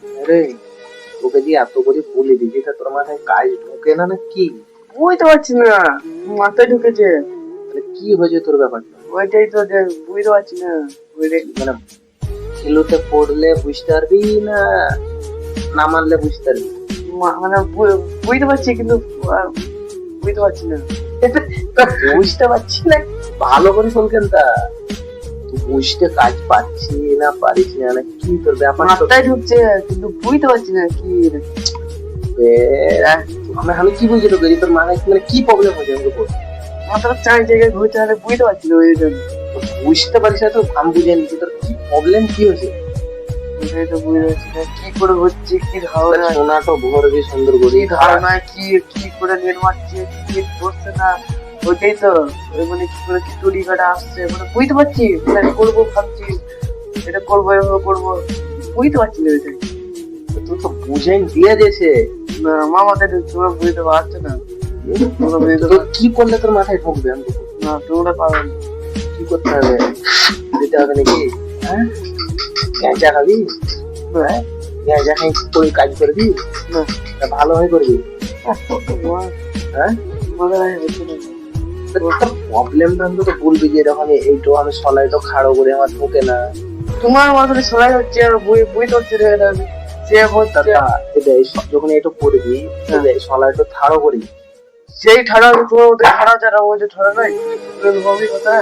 আরে তোকে যে এত করে বলে দিবি তা তোর মাথায় কাজ ঢোকে না কি? বুঝতে পারছি না, মাথায় ঢুকেছে। মানে কি হয়েছে তোর ব্যাপারটা? ওইটাই তো যে বুঝতে পারছি না। মানে খেলুতে পড়লে বুঝতে পারবি না, না মানলে বুঝতে পারবি? মানে বুঝতে পারছি কিন্তু বুঝতে পারছি না। তা বুঝতে পারছি না ভালো করে শোন কেন তা, তুই বুঝতে কাজ পাচ্ছি না পারিস না না কি তোর ব্যাপার? মাথায় ঢুকছে কিন্তু বুঝতে পারছি না কি। আমি কি বুঝি তোকে, তোর মাথায় মানে কি প্রবলেম হয়েছে আমাকে বল। মাথাটা চার জায়গায় ঘুরছে, তাহলে বুঝতে পারছি না ওই জন্য। বুঝতে পারিস না তো আমি বুঝে নিচ্ছি তোর কি প্রবলেম কি হয়েছে। ওইটাই তো বুঝতে পারছি না কি করে হচ্ছে, কি ধারণা, সোনাটা ভরবি সুন্দর করে, কি ধারণা, কি কি করে নেট মারছে, কি করছে না। ওইটাই তো মানে কি করে কি টুরি কাটা আসছে, মানে বুঝতে পারছি, মানে করবো ভাবছি, এটা করবো এভাবে করবো, বুঝতে পারছি না ওইটাই। তুই তো বুঝে দিয়ে দিয়েছে না মামাকে তোমরা বুঝতে পারছো না, তোমরা বুঝতে তো কি করলে তোর মাথায় ঢুকবে আমি বলবো। না, তোমরা পারবে না। কি করতে হবে? দিতে হবে নাকি? হ্যাঁ, গ্যাঁজা খাবি? হ্যাঁ, গ্যাঁজা খাই তুই কাজ করবি না, তা ভালো হয়ে করবি? হ্যাঁ, মনে হয় হচ্ছে না। প্রবলেমটা আমি তো বলবি যে এরকম এইটো আমি সলাইটো খাড়ো করে আমার ঢোকে না। তোমার মাথায় সবাই হচ্ছে আর বুঝতে হচ্ছে রে, সে হচ্ছে যখন এটা করবি সলাইটো খাড়ো করি, সেই ঠাড়া তোমার মধ্যে ঠাড়া যারা ওই যে ঠাড়া নাই ভাবি কথা,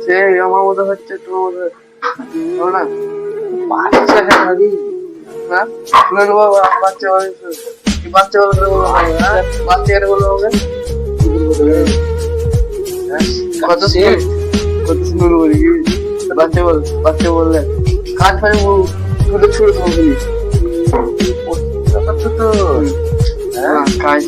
সেই আমার মধ্যে হচ্ছে তোমার মধ্যে না বাচ্চা খাবি না শুনে নেবো। বাচ্চা বাচ্চা বলবো, বাচ্চা এটা বলবো হবে কত কত সুন্দর বলি কি বাচ্চা বল, বাচ্চা বললে কাজ ফাড়ে ছুটে ছুটে তোমাকে তো কাজ